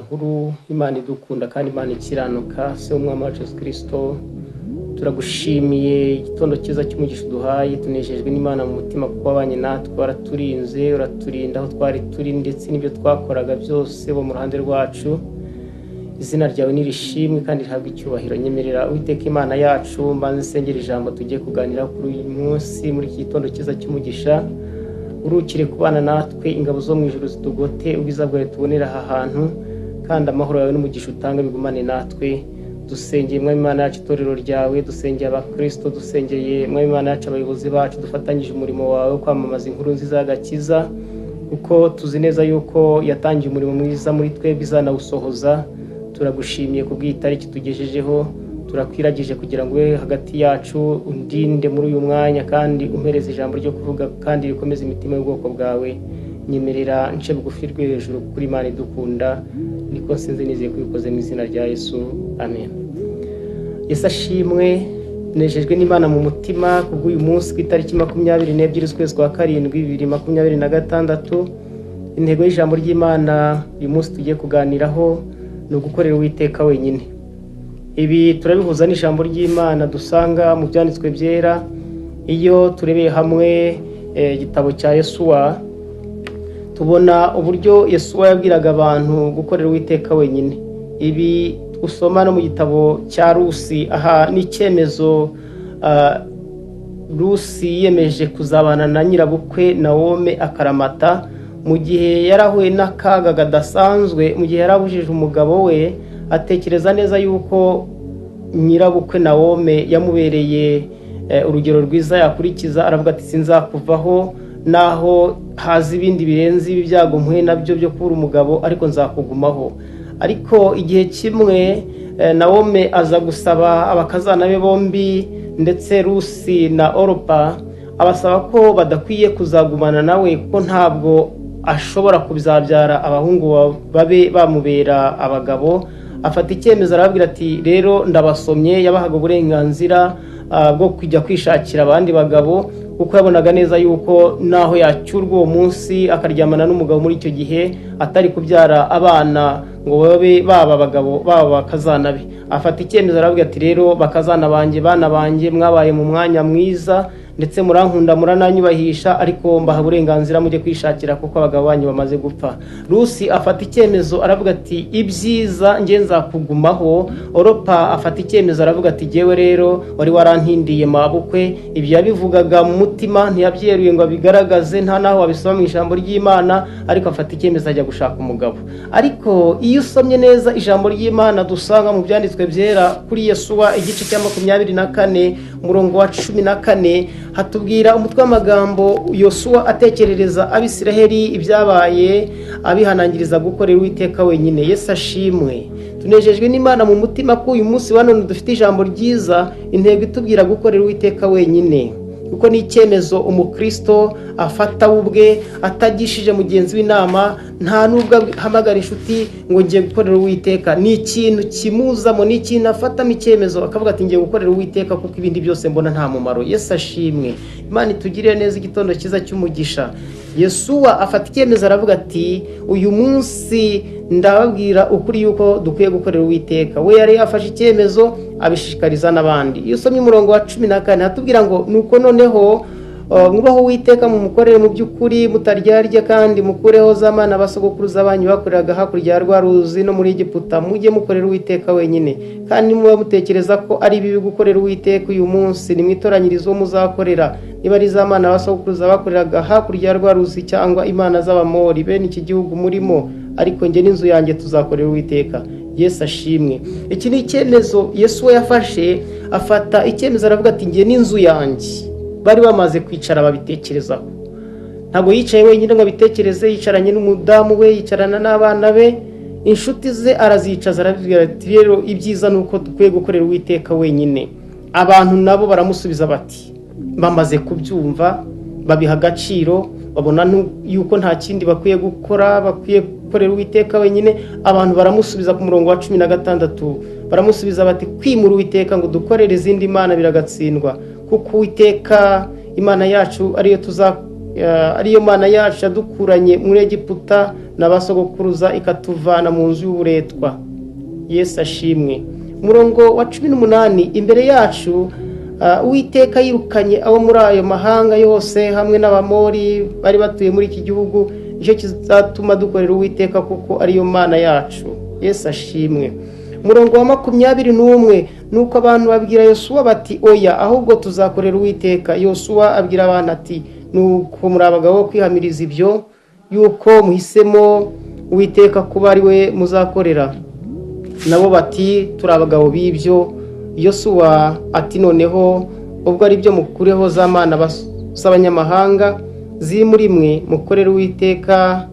nkuru, Imana idukunda kandi Imana ikiranuka, se w'umwami wacu Yesu Kristo. Turagushimiye igitondo cyiza cy'umugisha duhaye, tunejejwe n'Imana mu mutima kuko wabanye natwe, waraturinze, uraturinda aho twari turi ndetse n'ibyo twakoraga byose bo mu ruhande rwacu. Izina ryawe nirishimwe kandi rihabwe icyubahiro. Nyemerera Uwiteka Imana yacu, mbanze nsengera ijambo tugiye kuganira kuri uyu munsi muri iki gitondo cyiza cy'umugisha. Urukire kubana natwe, ingabo zo mu ijuru zitugote, ubwiza bwawe tubonera aha hantu, kandi amahoro yawe n'umugisha utanga bigumane natwe. Dusengeye Mwami Imana yacu itorero ryawe, dusengeye abakristo, dusengeye Mwami Imana yacu abayobozi bacu, dufatanyije umurimo wawe wo kwamamaza inkuru nziza y'agakiza, kuko tuzi neza yuko yatangiye umurimo mwiza muri twebwe izanawusohoza. Turagushimiye kubw'iyi tariki tugejejeho, turakwiragije kugira ngo ube hagati yacu, undinde muri uyu mwanya kandi umpereze ijambo ryo kuvuga kandi rikomeze imitima y'ubwoko bwawe. Nyemerera nce bugufi rwe hejuru kuri Imana idukunda, niko nsinze nizeye kubikoze mu izina rya Yesu, amen. Yesu ashimwe. Nejejwe n'Imana mu mutima kubw'uyu munsi ku itariki 22 z'ukwezi kwa karindwi 2026. Intego y'ijambo ry'Imana uyu munsi tugiye kuganiraho ni ugukorera Uwiteka wenyine. Ibi turabihuza n'ijambo ry'Imana dusanga mu byanditswe byera. Iyo turebeye hamwe igitabo cya Yesuwa, tubona uburyo Yesuwa yabwiraga abantu gukorera Uwiteka wenyine. Ibi usoma no mu gitabo cya Rusi, aha n'icyemezo Rusi yiyemeje kuzabana na nyirabukwe Nawomi akaramata mu gihe yarahuye n'akaga gadasanzwe, mu gihe yarabujije umugabo we. Atekereza neza yuko nyirabukwe Nawomi yamubereye urugero rwiza yakurikiza. Aravuga ati sinzakuvaho naho haza ibindi birenze ibi byago mpuye nabyo byo kubura umugabo, ariko nzakugumaho. Ariko igihe kimwe Nawomi aza gusaba abakazana be bombi ndetse Rusi na Oropa, abasaba ko badakwiye kuzagumana nawe kuko ntabwo ashobora kubizabyara abahungu babe bamubera abagabo. Afata icyemezo arababwira ati rero ndabasomye. Yabahaga uburenganzira bwo kujya kwishakira abandi bagabo, kuko yabonaga neza yuko naho yacyurwa uwo munsi akaryamana n'umugabo muri icyo gihe atari kubyara abana ngo babe baba abagabo baba bakazana be. Afata icyemezo arababwira ati rero bakazana banjye, bana banjye, mwabaye mu mwanya mwiza ndetse murankunda murananyubahisha, ariko mbaha uburenganzira mujye kwishakira kuko abagabo banyu bamaze gupfa. Rusi afata icyemezo aravuga ati ibyiza nge nzakugumaho. Oropa afata icyemezo aravuga ati jyewe rero wari warantindiye mabukwe. Ibyo yabivugaga mu mutima, ntiyabyeruye ngo abigaragaze, nta naho wabisoma mu ijambo ry'Imana, ariko afata icyemezo ajya gushaka umugabo. Ariko iyo usomye neza ijambo ry'Imana dusanga mu byanditswe byera kuri Yesuwa igice cya 24 umurongo wa 14, hatubwira umutwe w'amagambo Yosuwa atekerereza Abisiraheli ibyabaye, abihanangiriza gukorera Uwiteka wenyine. Yesu ashimwe. Tunejejwe n'Imana mu mutima ko uyu munsi wa none dufite ijambo ryiza, intego itubwira gukorera Uwiteka wenyine, kuko ni icyemezo umukristo afata ubwe atagishije mugenzi w'inama. Nta nubwo hamagara inshuti ngo ngiye gukorera Uwiteka. Ni ikintu kimuzamo, ni ikintu afatamo icyemezo akavuga ati ngiye gukorera Uwiteka kuko ibindi byose mbona nta mumaro. Yesu ashimwe. Imana itugirire neza igitondo cyiza cy'umugisha. Yesuwa afata icyemezo aravuga ati uyu munsi ndababwira ukuri yuko dukwiye gukorera Uwiteka. We yari yafashe icyemezo abishishikariza n'abandi. Iyo usomye umurongo wa 14 hatubwira ngo nuko noneho mwubaho Uwiteka mu mukorere mu by'ukuri, mutaryarya kandi mukureho zamana basogokuruza banyu bakoreraga hakurya ya rwa ruzi no muri Egiputa. Mujye mukorera Uwiteka wenyine, kandi muba mutekereza ko ari bibi gukorera Uwiteka uyu munsi, nimwitoranyirize uwo muzakorera. Niba ari zamana basogokuruza bakoreraga hakurya ya rwa ruzi cyangwa imana z'Abamori bene iki gihugu murimo, ariko njye n'inzu yanjye tuzakorera Uwiteka. Yesu ashimwe. Iki ni icyemezo Yesu yafashe. Afata icyemezo aravuga ati njye n'inzu yanjye. Bari bamaze kwicara babitekerezaho. Ntabwo yicaye wenyine ngo abitekereze, yicaranye n'umudamu we, yicarana n'abana be, inshuti ze arazicaza arabwira ati rero ibyiza nuko dukwiye gukorera Uwiteka wenyine. Abantu nabo baramusubiza bati, bamaze kubyumva babiha agaciro, babona yuko nta kindi bakwiye gukora, bakwiye gukorera Uwiteka wenyine. Abantu baramusubiza ku murongo wa 16, baramusubiza bati kwimura Uwiteka ngo dukorere izindi mana biragatsindwa, kuko Uwiteka Imana yacu ariyo ariyo Mana yacu yadukuranye muri Egiputa n'abasogokuruza ikatuvana mu nzu y'uburetwa. Yesu ashimwe. Umurongo wa 18, imbere yacu Uwiteka yirukanye abo muri ayo mahanga yose hamwe n'Abamori bari batuye muri iki gihugu, nicyo kizatuma dukorera Uwiteka kuko ariyo Mana yacu. Yesu ashimwe. Umurongo wa 21, nuko abantu babwira Yosuwa bati oya, ahubwo tuzakorera Uwiteka. Yosuwa abwira abantu ati nuko muri abagabo kwihamiriza ibyo yuko muhisemo Uwiteka kuba ari we muzakorera. Nabo bati turi abagabo b'ibyo. Yosuwa ati noneho ubwo ari byo mukureho za mana z'abanyamahanga ziri muri mwe mukorera Uwiteka.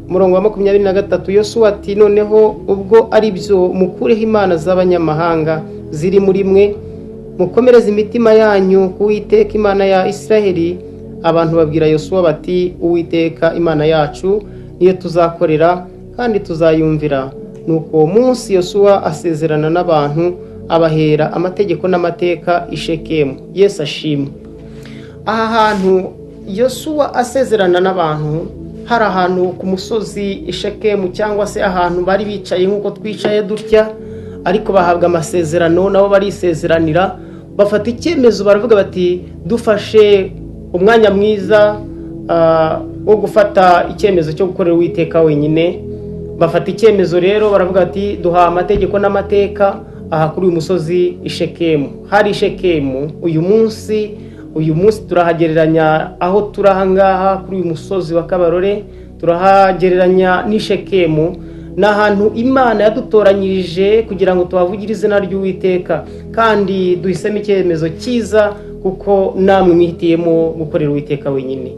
Murongo wa 23, Yosuwa ati noneho ubwo ari byo mukureho imana z'abanyamahanga ziri muri mwe mukomereze imitima yanyu ku Uwiteka Imana ya Isiraheli. Abantu babwira Yosuwa bati Uwiteka Imana yacu niyo tuzakorera kandi tuzayumvira. Nuko uwo munsi Yosuwa asezerana n'abantu abahera amategeko n'amateka i Shekemu. Yesu ashimwe. Aha hantu Yosuwa asezerana n'abantu hari ahantu ku musozi i Shekemu, cyangwa se ahantu bari bicaye nk'uko twicaye dutya, ariko bahabwa amasezerano nabo barisezeranira, bafata icyemezo baravuga bati dufashe umwanya mwiza wo gufata icyemezo cyo gukorera Uwiteka wenyine. Bafata icyemezo rero baravuga ati duha amategeko n'amateka aha kuri uyu musozi i Shekemu. Hari i Shekemu uyu munsi turahagereranya aho turahangaha kuri uyu musozi wa Kabarore, turahagereranya ni Shekemu. Ni ahantu Imana yadutoranyirije kugira ngo tuhavugire izina ry'Uwiteka, kandi duhisemo icyemezo cyiza kuko namwe mwihitiyemo gukorera Uwiteka wenyine.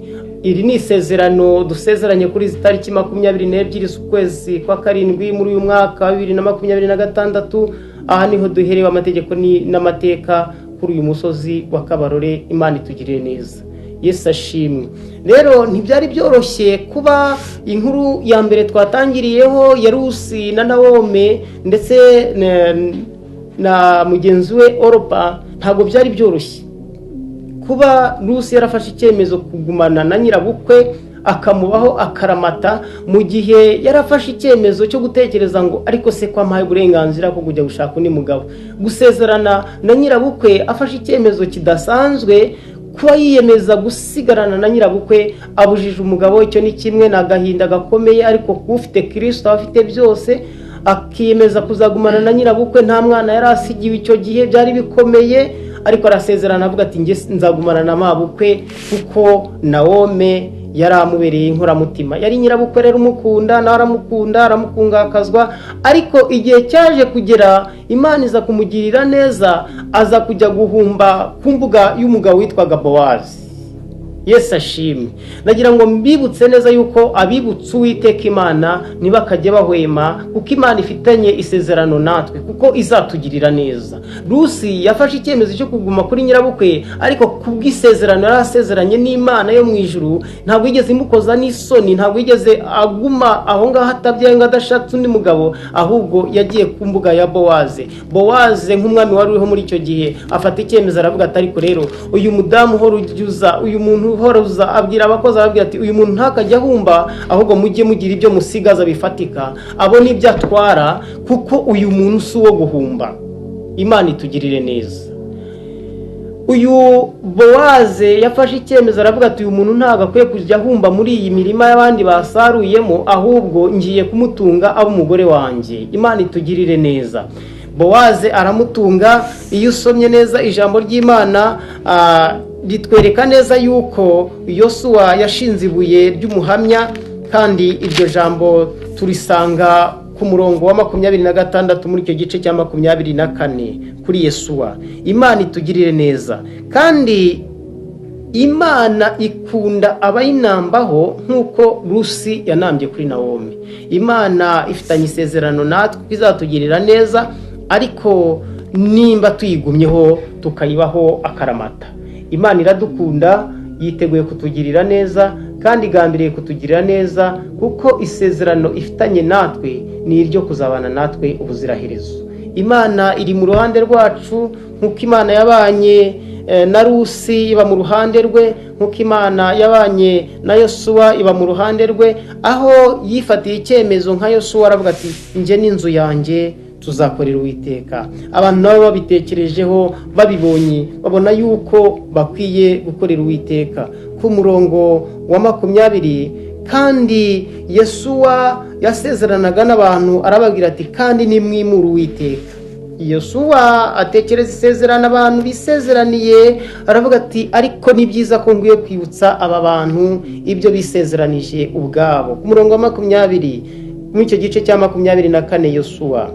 Iri ni isezerano dusezeranye kuri izi tariki 22 z'ukwezi kwa karindwi muri uyu mwaka wa 2026. Aha niho duherewe amategeko n'amateka kuri uyu musozi wa Kabarore. Imana itugirire neza. Yesu ashimwe. Rero ntibyari byoroshye kuba inkuru ya mbere twatangiriyeho ya Rusi na Nawomi ndetse na mugenzi we Oropa, ntabwo byari byoroshye kuba Rusi yarafashe icyemezo kugumana na nyirabukwe akamubaho akaramata, mu gihe yarafashe icyemezo cyo gutekereza ngo ariko se ko ampaye uburenganzira ko kujya gushaka undi mugabo. Gusezerana na nyirabukwe afashe icyemezo kidasanzwe, kuba yiyemeza gusigarana na nyirabukwe abujije umugabo. Icyo ni kimwe na gahinda gakomeye, ariko ufite Kristo afite byose, akiyemeza kuzagumana na nyirabukwe. Nta mwana yari asigiwe icyo gihe, byari bikomeye, ariko arasezerana avuga ati nge nzagumana na mabukwe kuko Nawomi yari amubereye inkoramutima. Yari nyirabukwe rero umukunda, nawe aramukunda, aramukungakazwa. Ariko igihe cyaje kugera, Imana iza kumugirira neza, aza kujya guhumba ku mbuga y'umugabo witwaga Bowazi. Yesu ashimwe. Nagira ngo mbibutse neza yuko abibutse Uwiteka Imana ntibakajye bahwema, kuko Imana ifitanye isezerano natwe kuko izatugirira neza. Rusi yafashe icyemezo cyo kuguma kuri nyirabukwe, ariko kubw'isezerano yarasezeranye n'Imana yo mu ijuru, ntabwo yigeze imukoza n'isoni, ntabwo yigeze aguma aho ngaho atabyaye ngo adashatse undi mugabo, ahubwo yagiye ku mbuga ya Bowazi. Bowazi nk'umwami wari uriho muri icyo gihe afata icyemezo aravuga ati ariko rero uyu mudamu uhora ujuza, uyu muntu uhoroza, abwira abakozi ababwira ati uyu muntu ntakajya ahumba, ahubwo mujye mugira ibyo musigaza bifatika, abone ibyo atwara, kuko uyu muntu si uwo guhumba. Imana itugirire neza. Uyu Bowazi yafashe icyemezo aravuga ati uyu muntu ntabwo akwiye kujya ahumba muri iyi mirima y'abandi basaruyemo, ahubwo ngiye kumutunga abo umugore wanjye. Imana itugirire neza. Bowazi aramutunga. Iyo usomye neza ijambo ry'Imana ritwereka neza yuko Yosuwa yashinze ibuye ry'umuhamya, kandi iryo jambo turisanga ku murongo wa 26 muri icyo gice cya 24 kuri Yosuwa. Imana itugirire neza, kandi Imana ikunda abayinambaho nk'uko Rusi yanambye kuri Nawomi. Imana ifitanye isezerano natwe izatugirira neza, ariko nimba tuyigumyeho tukayibaho akaramata. Imana iradukunda, yiteguye kutugirira neza, kandi igambiriye kutugirira neza, kuko isezerano ifitanye natwe ni iryo kuzabana natwe ubuziraherezo. Imana iri mu ruhande rwacu nk'uko Imana yabanye na Rusi iba mu ruhande rwe, nk'uko Imana yabanye na Yosuwa iba mu ruhande rwe, aho yifatiye icyemezo nka Yosuwa aravuga ati njye n'inzu yanjye tuzakorera Uwiteka. Abantu nabo babitekerejeho, babibonye, babona yuko bakwiye gukorera Uwiteka. Ku murongo wa 20, kandi Yosuwa yasezeranaga n'abantu arababwira ati kandi nimwimura Uwiteka. Yosuwa atekereza isezerano abantu bisezeraniye, aravuga ati ariko ni byiza ko ngwiye kwibutsa aba bantu ibyo bisezeranije ubwabo. Ku murongo wa 20 muri icyo gice cya 24, Yosuwa,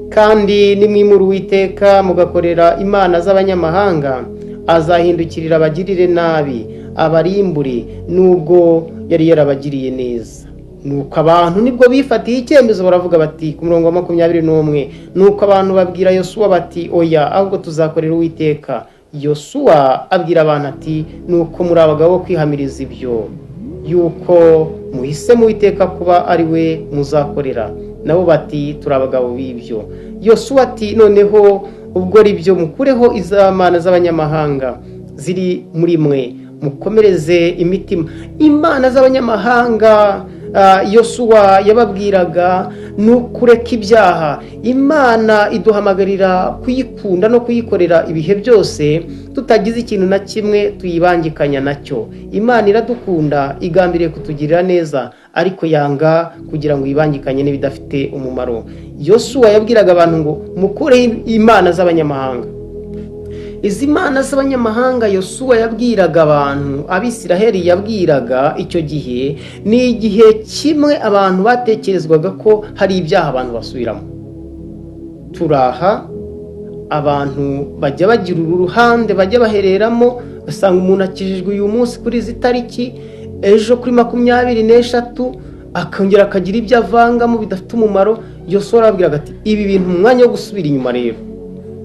kandi nimwimura Uwiteka mugakorera imana z'abanyamahanga, azahindukirira abagirire nabi, abarimbure nubwo yari yarabagiriye neza. Nuko abantu nibwo bifatiye icyemezo, baravuga bati ku murongo wa 21, nuko abantu babwira Yosuwa bati oya, ahubwo tuzakorera Uwiteka. Yosuwa abwira abantu ati nuko muri abagabo kwihamiriza ibyo, yuko muhisemo Uwiteka kuba ari we muzakorera. Nabo bati turi abagabo b'ibyo. Yosuwa ati noneho ubwo ari byo, mukureho iz'amana z'abanyamahanga ziri muri mwe, mukomereze imitima. Imana z'abanyamahanga Yosuwa yababwiraga nukureka ibyaha. Imana iduhamagarira kuyikunda no kuyikorera ibihe byose, tutagize ikintu na kimwe tuyibangikanya nacyo. Imana iradukunda, igambiriye kutugirira neza, ariko yanga kugira ngo ibangikanye n'ibidafite umumaro. Yosuwa yabwiraga abantu ngo mukureho imana z'abanyamahanga. Izi mana z'abanyamahanga Yosuwa yabwiraga abantu, Abisiraheli yabwiraga icyo gihe, ni igihe kimwe abantu batekerezwaga ko hari ibyaha abantu basubiramo. Turaha abantu bajya bagira uruhande bajya bahereramo, basanga umuntu akijijwe uyu munsi kuri izi tariki, ejo kuri 23 akongera akagira ibyo avangamo bidafite umumaro. Yosuwa arabwiraga ati ibi bintu umwanya wo gusubira inyuma rero,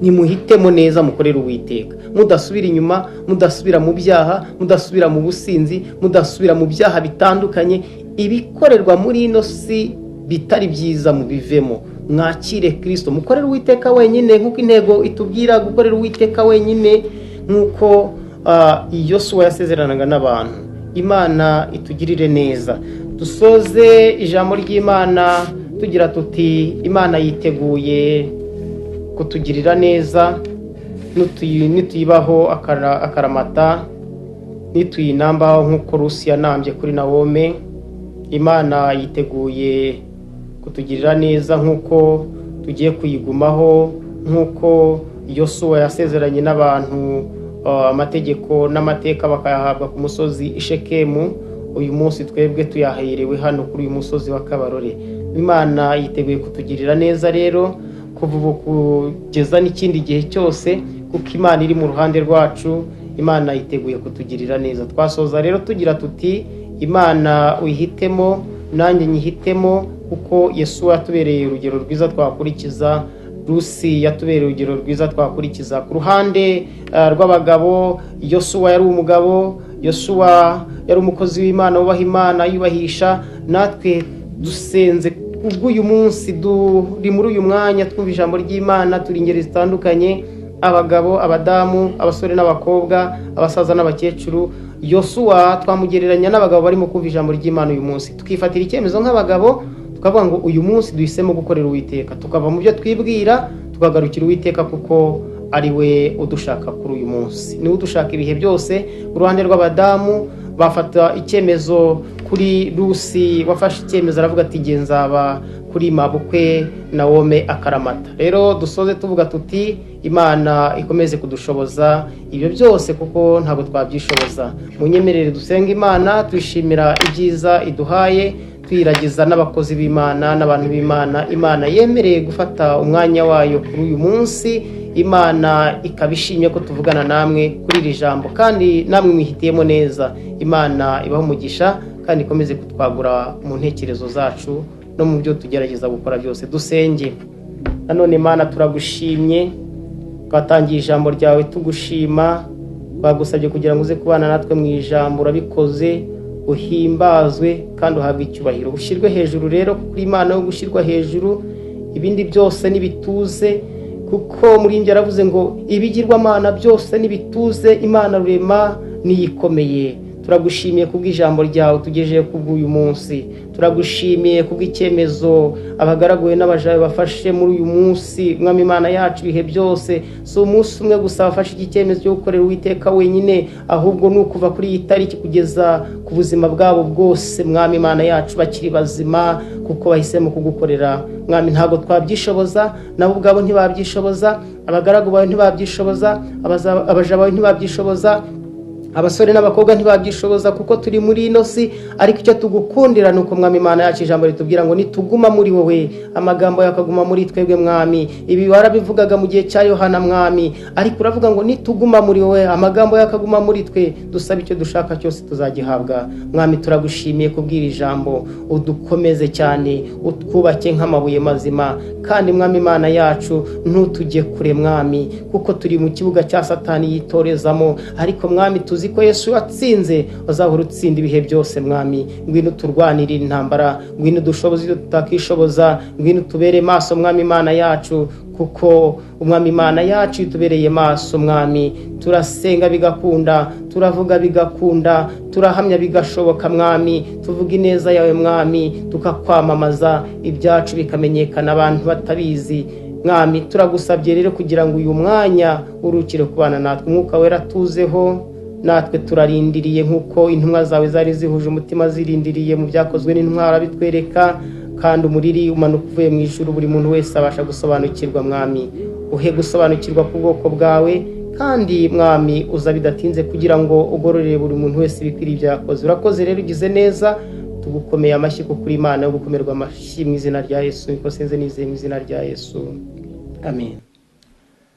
nimuhitemo neza mukorera Uwiteka, mudasubira inyuma, mudasubira mu byaha, mudasubira mu businzi, mudasubira mu byaha bitandukanye. Ibikorerwa muri ino si bitari byiza mubivemo, mwakire Kristo, mukorera Uwiteka wenyine, nk'uko intego itubwira gukorera Uwiteka wenyine, nk'uko Yosuwa yasezeranaga n'abantu. Imana itugirire neza. Dusoze ijambo ry'Imana tugira tuti Imana yiteguye kutugirira neza, nituyibaho akaramata, nituyinambaho nk'uko Rusi yanambye kuri Nawome. Imana yiteguye kutugirira neza nk'uko tugiye kuyigumaho, nk'uko Yosuwa yasezeranye n'abantu amategeko n'amateka bakayahabwa ku musozi Ishekemu. Uyu munsi twebwe tuyaherewe hano kuri uyu musozi wa Kabarore. Imana yiteguye kutugirira neza rero kuva ubu kugeza n'ikindi gihe cyose, kuko Imana iri mu ruhande rwacu. Imana yiteguye kutugirira neza. Twasoza rero tugira tuti Imana uyihitemo, nanjye nyihitemo, kuko Yesu yatubereye urugero rwiza twakurikiza, Rusi yatubereye urugero rwiza twakurikiza. Ku ruhande rw'abagabo, Yosuwa yari umugabo, Yosuwa yari umukozi w'Imana wubaha Imana yubahisha. Natwe dusenze ubw'uyu munsi, duri muri uyu mwanya twumva ijambo ry'Imana, turi ingeri zitandukanye, abagabo, abadamu, abasore n'abakobwa, abasaza n'abakecuru. Yosuwa twamugereranya n'abagabo barimo kumva ijambo ry'Imana uyu munsi, tukifatira icyemezo nk'abagabo, tukavuga ngo uyu munsi duhisemo gukorera Uwiteka, tukava mu byo twibwira tukagarukira Uwiteka, kuko ari we udushaka kuri uyu munsi, ni udushaka ibihe byose. Uruhande rw'abadamu bafata icyemezo kuri Rusi, wafashe icyemezo aravuga ati genzaba kuri mabukwe Nawome akaramata. Rero dusoze tuvuga tuti Imana ikomeze kudushoboza ibyo byose, kuko ntabwo twabyishoboza. Munyemerere dusenga Imana, twishimira ibyiza iduhaye, twiragiza n'abakozi b'Imana n'abantu b'Imana. Imana yemereye gufata umwanya wayo kuri uyu munsi. Imana ikabishimye ko tuvugana namwe kuri iri jambo, kandi namwe mwihitiyemo neza. Imana ibaho umugisha, kandi ikomeze kutwagura mu ntekerezo zacu no mu byo tugerageza gukora byose. Dusenge. Nanone Imana turagushimye, twatangiye ijambo ryawe tugushima, twagusabye kugira ngo uze kubana natwe mu ijambo. Urabikoze, uhimbazwe kandi uhabwe icyubahiro, ushyirwe hejuru rero, kuri Imana yo gushyirwa hejuru. Ibindi byose nibituze, kuko muri ibyo yaravuze ngo ibigirwamana byose nibituze Imana rurema niyikomeye. Turagushimiye kubw'ijambo ryawe tugejeje kubw'uyu munsi, turagushimiye kubw'icyemezo abagaraguwe n'abajawe bafashe muri uyu munsi. Mwami Imana yacu ibihe byose si umunsi umwe gusa bafashe iki cyemezo cyo gukorera Uwiteka wenyine, ahubwo ni ukuva kuri iyi tariki kugeza ku buzima bwabo bwose. Mwami Imana yacu bakiri bazima kuko bahisemo kugukorera. Mwami ntabwo twabyishoboza, nabo ubwabo ntibabyishoboza, abagaragu bawe ntibabyishoboza, abaja bawe ntibabyishoboza, abasore n'abakobwa ntibabyishoboza kuko turi muri ino si. Ariko icyo tugukundira ni uko Mwami Imana yacu ijambo ritubwira ngo nituguma muri wowe amagambo yakaguma muri twebwe. Mwami ibi warabivugaga mu gihe cya Yohana Mwami, ariko uravuga ngo nituguma muri wowe amagambo yakaguma muri twe, dusaba icyo dushaka cyose tuzagihabwa. Mwami turagushimiye kubwira ijambo, udukomeze cyane, utwubake nk'amabuye mazima. Kandi Mwami Imana yacu ntutujye kure Mwami, kuko turi mu kibuga cya Satani yitorezamo, ariko Mwami tuzi ko Yesu watsinze, azahora utsinda ibihe byose. Mwami ngwino turwanirire intambara, ngwino dushoboze ibyo tutakishoboza, ngwino tubere maso Mwami Imana yacu, kuko Umwami Imana yacu itubereye maso. Mwami turasenga bigakunda, turavuga bigakunda, turahamya bigashoboka. Mwami tuvuga ineza yawe Mwami, tukakwamamaza ibyacu bikamenyekana abantu batabizi. Mwami turagusabye rero kugira ngo uyu mwanya urukire kubana natwe, Umwuka Wera tuzeho, natwe turarindiriye nk'uko intumwa zawe zari zihuje umutima zirindiriye mu byakozwe n'intumwa arabitwereka. Kandi umuriri umanuka uvuye mu ijuru, buri muntu wese abasha gusobanukirwa. Mwami uhe gusobanukirwa ku bwoko bwawe, kandi Mwami uza bidatinze kugira ngo ugororere buri muntu wese ibikwiriye ibyo yakoze. Urakoze rero, ugize neza, tugukomeye amashyi kuko uri Imana yo gukomerwa amashyi. Mu izina rya Yesu niko senze nizeye, mu izina rya Yesu, amen.